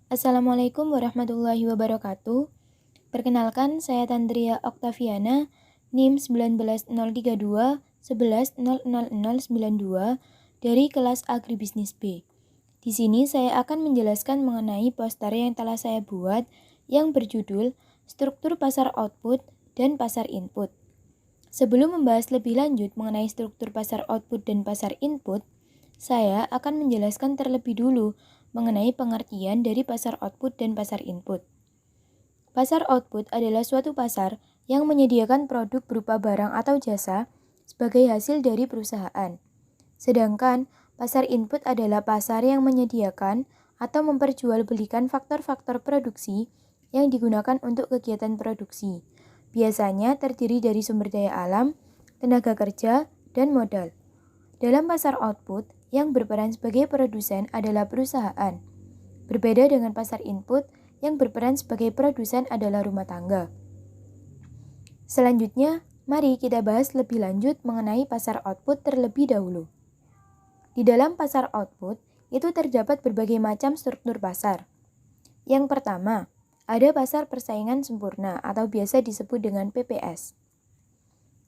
Assalamualaikum warahmatullahi wabarakatuh. Perkenalkan, saya Tandria Oktaviana, NIM 19032 11000092 dari kelas Agribisnis B. Di sini saya akan menjelaskan mengenai poster yang telah saya buat yang berjudul Struktur Pasar Output dan Pasar Input. Sebelum membahas lebih lanjut mengenai struktur pasar output dan pasar input, saya akan menjelaskan terlebih dulu mengenai pengertian dari pasar output dan pasar input. Pasar output adalah suatu pasar yang menyediakan produk berupa barang atau jasa sebagai hasil dari perusahaan. Sedangkan pasar input adalah pasar yang menyediakan atau memperjualbelikan faktor-faktor produksi yang digunakan untuk kegiatan produksi. Biasanya terdiri dari sumber daya alam, tenaga kerja, dan modal. Dalam pasar output, yang berperan sebagai produsen adalah perusahaan. Berbeda dengan pasar input, yang berperan sebagai produsen adalah rumah tangga. Selanjutnya, mari kita bahas lebih lanjut mengenai pasar output terlebih dahulu. Di dalam pasar output, itu terdapat berbagai macam struktur pasar. Yang pertama, ada pasar persaingan sempurna atau biasa disebut dengan PPS.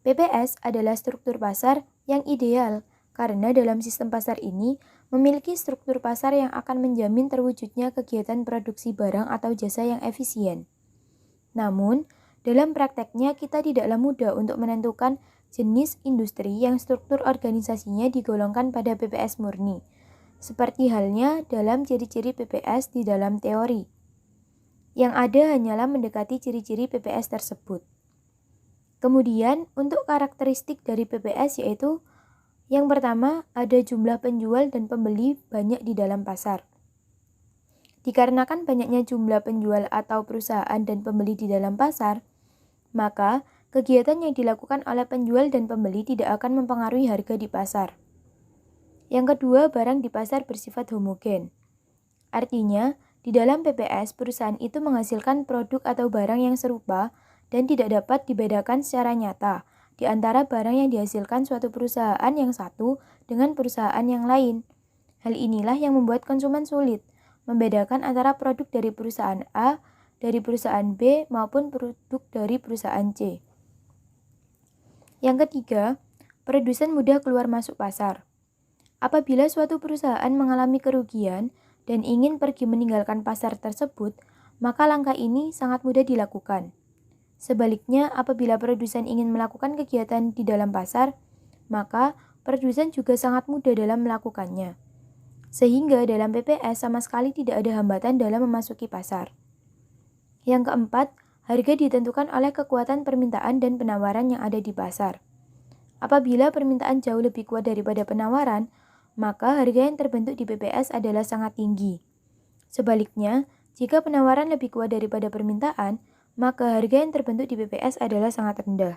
PPS adalah struktur pasar yang ideal karena dalam sistem pasar ini memiliki struktur pasar yang akan menjamin terwujudnya kegiatan produksi barang atau jasa yang efisien. Namun, dalam prakteknya kita tidaklah mudah untuk menentukan jenis industri yang struktur organisasinya digolongkan pada PPS murni, seperti halnya dalam ciri-ciri PPS di dalam teori. Yang ada hanyalah mendekati ciri-ciri PPS tersebut. Kemudian, untuk karakteristik dari PPS yaitu yang pertama, ada jumlah penjual dan pembeli banyak di dalam pasar. Dikarenakan banyaknya jumlah penjual atau perusahaan dan pembeli di dalam pasar, maka kegiatan yang dilakukan oleh penjual dan pembeli tidak akan mempengaruhi harga di pasar. Yang kedua, barang di pasar bersifat homogen. Artinya, di dalam PPS, perusahaan itu menghasilkan produk atau barang yang serupa dan tidak dapat dibedakan secara nyata di antara barang yang dihasilkan suatu perusahaan yang satu dengan perusahaan yang lain. Hal inilah yang membuat konsumen sulit membedakan antara produk dari perusahaan A, dari perusahaan B, maupun produk dari perusahaan C. Yang ketiga, produsen mudah keluar masuk pasar. Apabila suatu perusahaan mengalami kerugian dan ingin pergi meninggalkan pasar tersebut, maka langkah ini sangat mudah dilakukan. Sebaliknya, apabila produsen ingin melakukan kegiatan di dalam pasar, maka produsen juga sangat mudah dalam melakukannya. Sehingga dalam PPS sama sekali tidak ada hambatan dalam memasuki pasar. Yang keempat, harga ditentukan oleh kekuatan permintaan dan penawaran yang ada di pasar. Apabila permintaan jauh lebih kuat daripada penawaran, maka harga yang terbentuk di PPS adalah sangat tinggi. Sebaliknya, jika penawaran lebih kuat daripada permintaan, maka harga yang terbentuk di PPS adalah sangat rendah.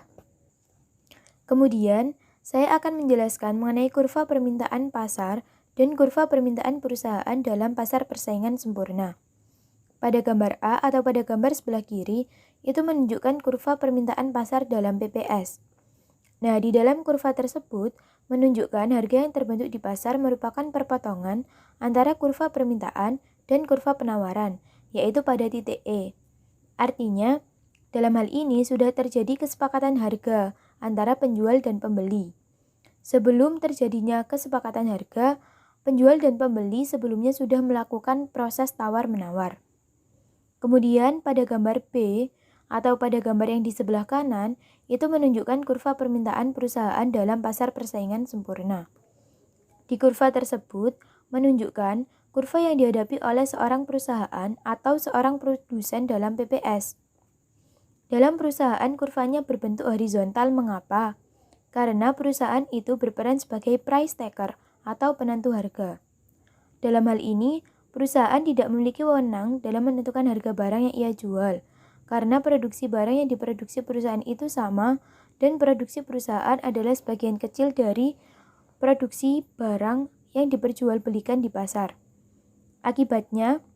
Kemudian, saya akan menjelaskan mengenai kurva permintaan pasar dan kurva permintaan perusahaan dalam pasar persaingan sempurna. Pada gambar A atau pada gambar sebelah kiri, itu menunjukkan kurva permintaan pasar dalam PPS. Nah, di dalam kurva tersebut menunjukkan harga yang terbentuk di pasar merupakan perpotongan antara kurva permintaan dan kurva penawaran, yaitu pada titik E. Artinya, dalam hal ini sudah terjadi kesepakatan harga antara penjual dan pembeli. Sebelum terjadinya kesepakatan harga, penjual dan pembeli sebelumnya sudah melakukan proses tawar-menawar. Kemudian pada gambar B atau pada gambar yang di sebelah kanan, itu menunjukkan kurva permintaan perusahaan dalam pasar persaingan sempurna. Di kurva tersebut menunjukkan kurva yang dihadapi oleh seorang perusahaan atau seorang produsen dalam PPS. Dalam perusahaan kurvanya berbentuk horizontal. Mengapa? Karena perusahaan itu berperan sebagai price taker atau penentu harga. Dalam hal ini, perusahaan tidak memiliki wewenang dalam menentukan harga barang yang ia jual, karena produksi barang yang diproduksi perusahaan itu sama dan produksi perusahaan adalah sebagian kecil dari produksi barang yang diperjualbelikan di pasar. Akibatnya,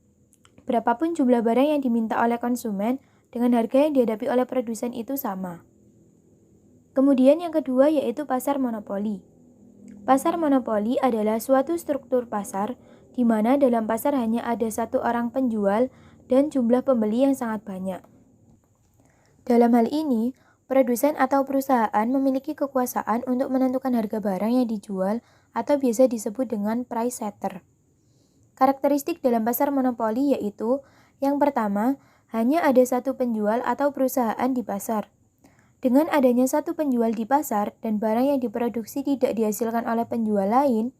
berapapun jumlah barang yang diminta oleh konsumen dengan harga yang dihadapi oleh produsen itu sama. Kemudian yang kedua yaitu pasar monopoli. Pasar monopoli adalah suatu struktur pasar di mana dalam pasar hanya ada satu orang penjual dan jumlah pembeli yang sangat banyak. Dalam hal ini, produsen atau perusahaan memiliki kekuasaan untuk menentukan harga barang yang dijual atau biasa disebut dengan price setter. Karakteristik dalam pasar monopoli yaitu, yang pertama, hanya ada satu penjual atau perusahaan di pasar. Dengan adanya satu penjual di pasar dan barang yang diproduksi tidak dihasilkan oleh penjual lain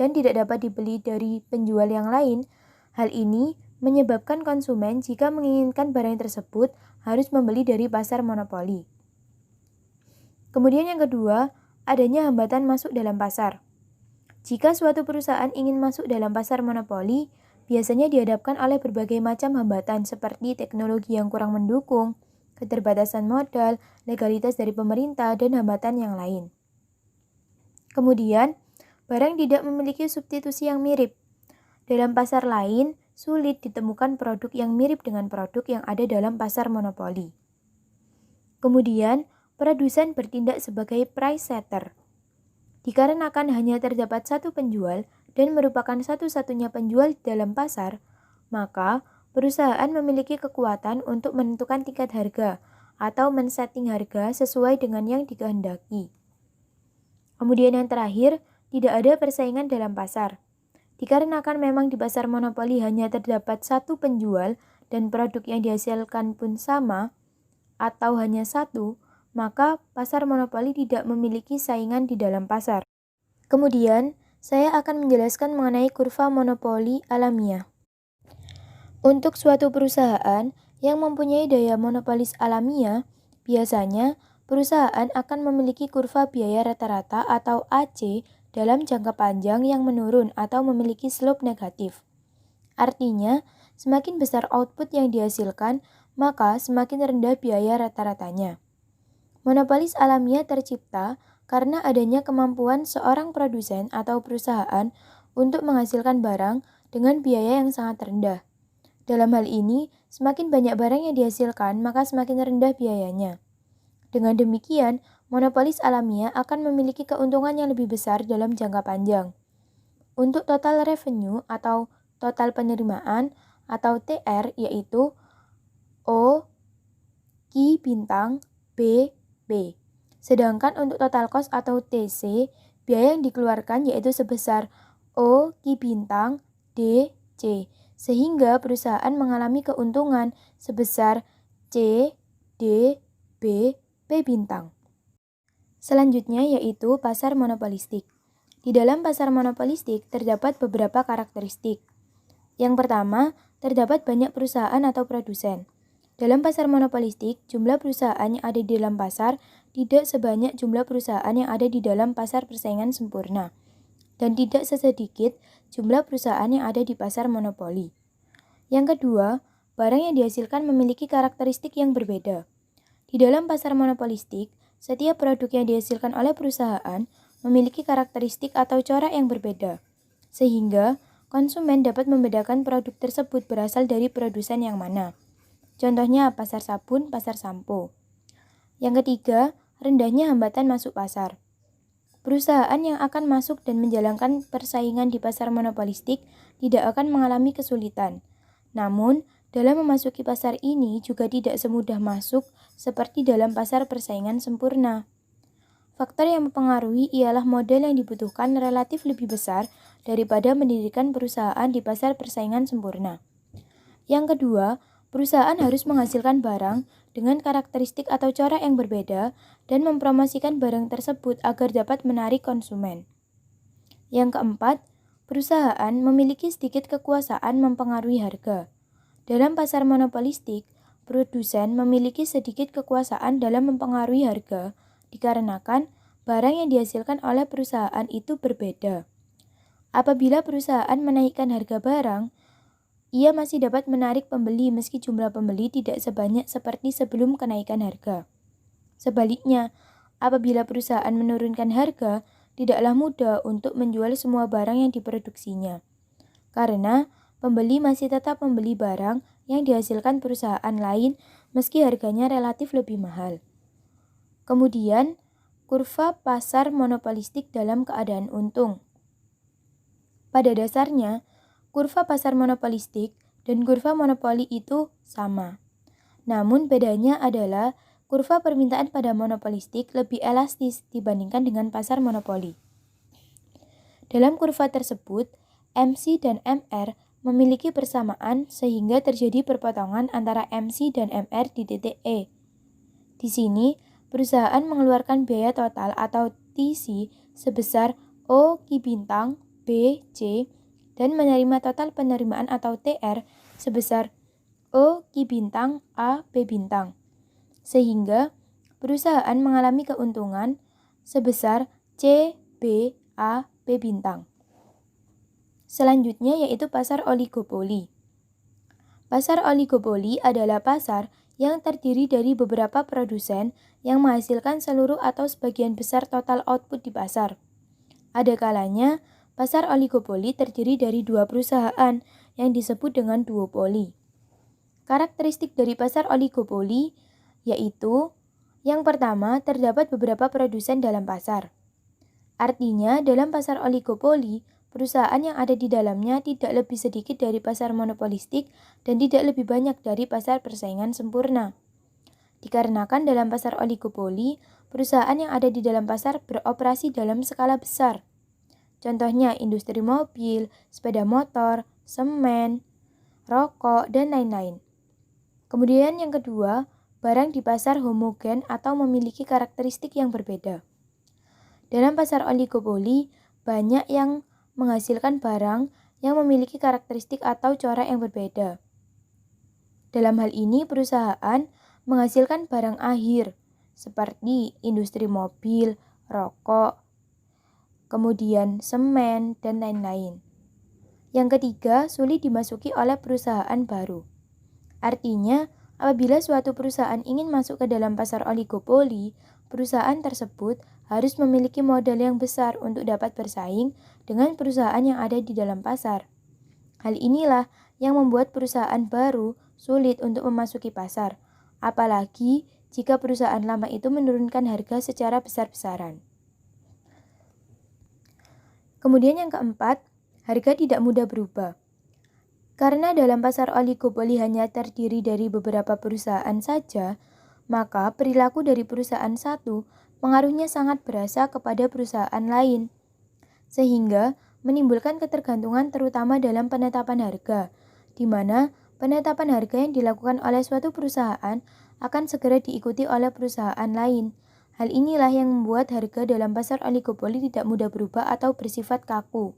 dan tidak dapat dibeli dari penjual yang lain, hal ini menyebabkan konsumen jika menginginkan barang tersebut harus membeli dari pasar monopoli. Kemudian yang kedua, adanya hambatan masuk dalam pasar. Jika suatu perusahaan ingin masuk dalam pasar monopoli, biasanya dihadapkan oleh berbagai macam hambatan seperti teknologi yang kurang mendukung, keterbatasan modal, legalitas dari pemerintah, dan hambatan yang lain. Kemudian, barang tidak memiliki substitusi yang mirip. Dalam pasar lain, sulit ditemukan produk yang mirip dengan produk yang ada dalam pasar monopoli. Kemudian, produsen bertindak sebagai price setter. Dikarenakan hanya terdapat satu penjual dan merupakan satu-satunya penjual di dalam pasar, maka perusahaan memiliki kekuatan untuk menentukan tingkat harga atau men-setting harga sesuai dengan yang dikehendaki. Kemudian yang terakhir, tidak ada persaingan dalam pasar. Dikarenakan memang di pasar monopoli hanya terdapat satu penjual dan produk yang dihasilkan pun sama atau hanya satu, maka pasar monopoli tidak memiliki saingan di dalam pasar. Kemudian, saya akan menjelaskan mengenai kurva monopoli alamiah. Untuk suatu perusahaan yang mempunyai daya monopolis alamiah, biasanya perusahaan akan memiliki kurva biaya rata-rata atau AC dalam jangka panjang yang menurun atau memiliki slope negatif. Artinya, semakin besar output yang dihasilkan, maka semakin rendah biaya rata-ratanya. Monopolis alamiah tercipta karena adanya kemampuan seorang produsen atau perusahaan untuk menghasilkan barang dengan biaya yang sangat rendah. Dalam hal ini, semakin banyak barang yang dihasilkan, maka semakin rendah biayanya. Dengan demikian, monopolis alamiah akan memiliki keuntungan yang lebih besar dalam jangka panjang. Untuk total revenue atau total penerimaan atau TR yaitu O, Q bintang, B, B. Sedangkan untuk total cost atau TC, biaya yang dikeluarkan yaitu sebesar O, Q bintang, D, C. Sehingga perusahaan mengalami keuntungan sebesar C, D, B, P bintang. Selanjutnya yaitu pasar monopolistik. Di dalam pasar monopolistik terdapat beberapa karakteristik. Yang pertama, terdapat banyak perusahaan atau produsen. Dalam pasar monopolistik, jumlah perusahaan yang ada di dalam pasar tidak sebanyak jumlah perusahaan yang ada di dalam pasar persaingan sempurna, dan tidak sesedikit jumlah perusahaan yang ada di pasar monopoli. Yang kedua, barang yang dihasilkan memiliki karakteristik yang berbeda. Di dalam pasar monopolistik, setiap produk yang dihasilkan oleh perusahaan memiliki karakteristik atau corak yang berbeda, sehingga konsumen dapat membedakan produk tersebut berasal dari produsen yang mana. Contohnya pasar sabun, pasar sampo. Yang ketiga, rendahnya hambatan masuk pasar. Perusahaan yang akan masuk dan menjalankan persaingan di pasar monopolistik tidak akan mengalami kesulitan. Namun, dalam memasuki pasar ini juga tidak semudah masuk seperti dalam pasar persaingan sempurna. Faktor yang mempengaruhi ialah modal yang dibutuhkan relatif lebih besar daripada mendirikan perusahaan di pasar persaingan sempurna. Yang kedua, perusahaan harus menghasilkan barang dengan karakteristik atau corak yang berbeda dan mempromosikan barang tersebut agar dapat menarik konsumen. Yang keempat, perusahaan memiliki sedikit kekuasaan mempengaruhi harga. Dalam pasar monopolistik, produsen memiliki sedikit kekuasaan dalam mempengaruhi harga dikarenakan barang yang dihasilkan oleh perusahaan itu berbeda. Apabila perusahaan menaikkan harga barang, ia masih dapat menarik pembeli meski jumlah pembeli tidak sebanyak seperti sebelum kenaikan harga. Sebaliknya, apabila perusahaan menurunkan harga, tidaklah mudah untuk menjual semua barang yang diproduksinya, karena pembeli masih tetap membeli barang yang dihasilkan perusahaan lain meski harganya relatif lebih mahal. Kemudian, kurva pasar monopolistik dalam keadaan untung. Pada dasarnya, kurva pasar monopolistik dan kurva monopoli itu sama. Namun bedanya adalah kurva permintaan pada monopolistik lebih elastis dibandingkan dengan pasar monopoli. Dalam kurva tersebut, MC dan MR memiliki persamaan sehingga terjadi perpotongan antara MC dan MR di titik E. Di sini, perusahaan mengeluarkan biaya total atau TC sebesar O Ki bintang B C dan menerima total penerimaan atau TR sebesar O Ki bintang A B bintang. Sehingga perusahaan mengalami keuntungan sebesar C B A B bintang. Selanjutnya yaitu pasar oligopoli. Pasar oligopoli adalah pasar yang terdiri dari beberapa produsen yang menghasilkan seluruh atau sebagian besar total output di pasar. Ada kalanya, pasar oligopoli terdiri dari dua perusahaan yang disebut dengan duopoli. Karakteristik dari pasar oligopoli yaitu yang pertama, terdapat beberapa produsen dalam pasar. Artinya, dalam pasar oligopoli, perusahaan yang ada di dalamnya tidak lebih sedikit dari pasar monopolistik dan tidak lebih banyak dari pasar persaingan sempurna. Dikarenakan dalam pasar oligopoli, perusahaan yang ada di dalam pasar beroperasi dalam skala besar. Contohnya industri mobil, sepeda motor, semen, rokok, dan lain-lain. Kemudian yang kedua, barang di pasar homogen atau memiliki karakteristik yang berbeda. Dalam pasar oligopoli, banyak yang menghasilkan barang yang memiliki karakteristik atau corak yang berbeda. Dalam hal ini, perusahaan menghasilkan barang akhir seperti industri mobil, rokok, kemudian semen, dan lain-lain. Yang ketiga, sulit dimasuki oleh perusahaan baru. Artinya, apabila suatu perusahaan ingin masuk ke dalam pasar oligopoli, perusahaan tersebut harus memiliki modal yang besar untuk dapat bersaing dengan perusahaan yang ada di dalam pasar. Hal inilah yang membuat perusahaan baru sulit untuk memasuki pasar, apalagi jika perusahaan lama itu menurunkan harga secara besar-besaran. Kemudian yang keempat, harga tidak mudah berubah. Karena dalam pasar oligopoli hanya terdiri dari beberapa perusahaan saja, maka perilaku dari perusahaan satu pengaruhnya sangat berasa kepada perusahaan lain, sehingga menimbulkan ketergantungan terutama dalam penetapan harga, di mana penetapan harga yang dilakukan oleh suatu perusahaan akan segera diikuti oleh perusahaan lain. Hal inilah yang membuat harga dalam pasar oligopoli tidak mudah berubah atau bersifat kaku.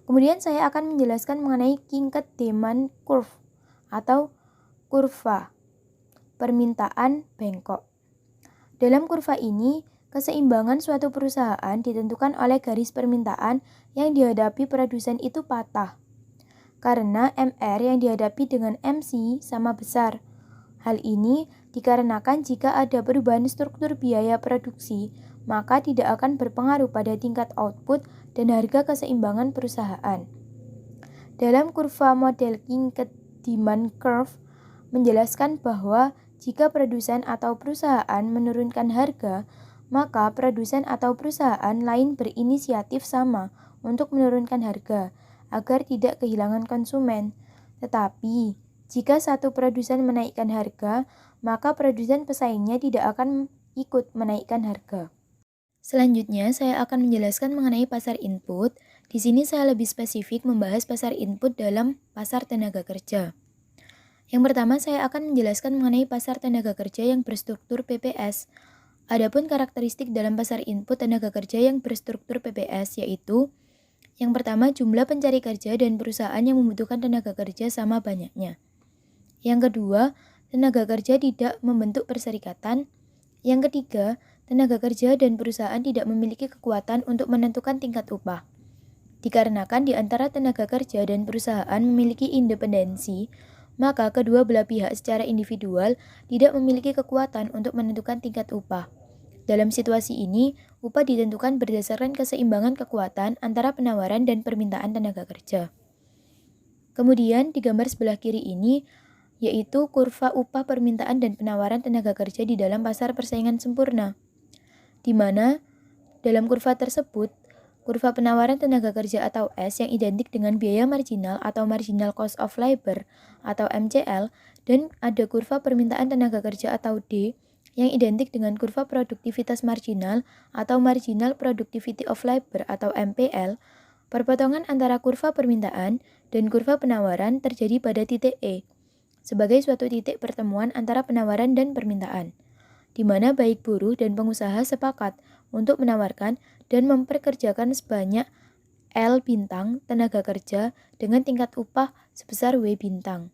Kemudian saya akan menjelaskan mengenai Kinked Demand Curve atau kurva permintaan bengkok. Dalam kurva ini, keseimbangan suatu perusahaan ditentukan oleh garis permintaan yang dihadapi produsen itu patah. Karena MR yang dihadapi dengan MC sama besar. Hal ini dikarenakan jika ada perubahan struktur biaya produksi, maka tidak akan berpengaruh pada tingkat output dan harga keseimbangan perusahaan. Dalam kurva model Kinked Demand Curve menjelaskan bahwa jika produsen atau perusahaan menurunkan harga, maka produsen atau perusahaan lain berinisiatif sama untuk menurunkan harga agar tidak kehilangan konsumen. Tetapi, jika satu produsen menaikkan harga, maka produsen pesaingnya tidak akan ikut menaikkan harga. Selanjutnya, saya akan menjelaskan mengenai pasar input. Di sini saya lebih spesifik membahas pasar input dalam pasar tenaga kerja. Yang pertama, saya akan menjelaskan mengenai pasar tenaga kerja yang berstruktur PPS. Adapun karakteristik dalam pasar input tenaga kerja yang berstruktur PPS yaitu yang pertama, jumlah pencari kerja dan perusahaan yang membutuhkan tenaga kerja sama banyaknya. Yang kedua, tenaga kerja tidak membentuk perserikatan. Yang ketiga, tenaga kerja dan perusahaan tidak memiliki kekuatan untuk menentukan tingkat upah. Dikarenakan di antara tenaga kerja dan perusahaan memiliki independensi, maka kedua belah pihak secara individual tidak memiliki kekuatan untuk menentukan tingkat upah. Dalam situasi ini, upah ditentukan berdasarkan keseimbangan kekuatan antara penawaran dan permintaan tenaga kerja. Kemudian di gambar sebelah kiri ini, yaitu kurva upah permintaan dan penawaran tenaga kerja di dalam pasar persaingan sempurna, di mana dalam kurva tersebut, kurva penawaran tenaga kerja atau S yang identik dengan biaya marginal atau marginal cost of labor atau MCL, dan ada kurva permintaan tenaga kerja atau D yang identik dengan kurva produktivitas marginal atau marginal productivity of labor atau MPL. Perpotongan antara kurva permintaan dan kurva penawaran terjadi pada titik E, sebagai suatu titik pertemuan antara penawaran dan permintaan, di mana baik buruh dan pengusaha sepakat untuk menawarkan dan memperkerjakan sebanyak L bintang tenaga kerja dengan tingkat upah sebesar W bintang.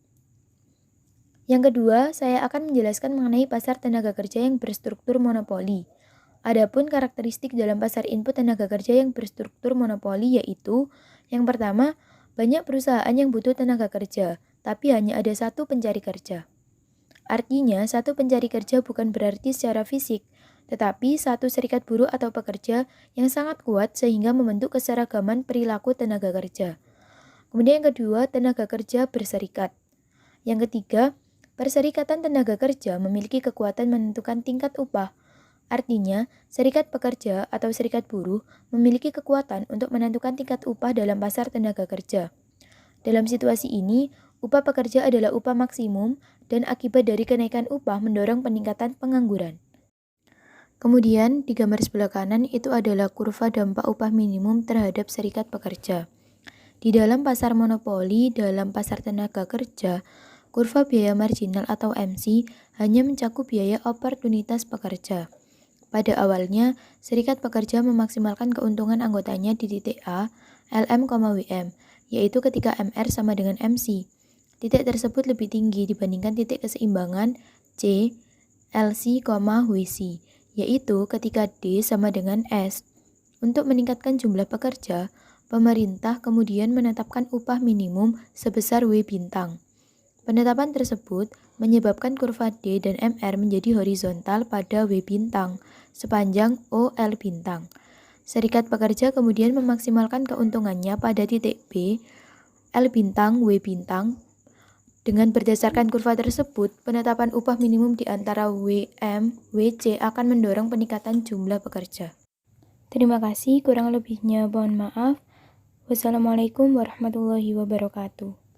Yang kedua, saya akan menjelaskan mengenai pasar tenaga kerja yang berstruktur monopoli. Adapun karakteristik dalam pasar input tenaga kerja yang berstruktur monopoli yaitu, yang pertama, banyak perusahaan yang butuh tenaga kerja, tapi hanya ada satu pencari kerja. Artinya, satu pencari kerja bukan berarti secara fisik, tetapi satu serikat buruh atau pekerja yang sangat kuat sehingga membentuk keseragaman perilaku tenaga kerja. Kemudian yang kedua, tenaga kerja berserikat. Yang ketiga, perserikatan tenaga kerja memiliki kekuatan menentukan tingkat upah. Artinya, serikat pekerja atau serikat buruh memiliki kekuatan untuk menentukan tingkat upah dalam pasar tenaga kerja. Dalam situasi ini, upah pekerja adalah upah maksimum dan akibat dari kenaikan upah mendorong peningkatan pengangguran. Kemudian, di gambar sebelah kanan itu adalah kurva dampak upah minimum terhadap serikat pekerja. Di dalam pasar monopoli, dalam pasar tenaga kerja, kurva biaya marginal atau MC hanya mencakup biaya oportunitas pekerja. Pada awalnya, serikat pekerja memaksimalkan keuntungan anggotanya di titik A, LM, WM, yaitu ketika MR sama dengan MC. Titik tersebut lebih tinggi dibandingkan titik keseimbangan C, LC, WC, yaitu ketika D sama dengan S. Untuk meningkatkan jumlah pekerja, pemerintah kemudian menetapkan upah minimum sebesar W bintang. Penetapan tersebut menyebabkan kurva D dan MR menjadi horizontal pada W bintang sepanjang OL bintang. Serikat pekerja kemudian memaksimalkan keuntungannya pada titik B, L bintang, W bintang. Dengan berdasarkan kurva tersebut, penetapan upah minimum di antara WM, WC akan mendorong peningkatan jumlah pekerja. Terima kasih, kurang lebihnya mohon maaf. Wassalamualaikum warahmatullahi wabarakatuh.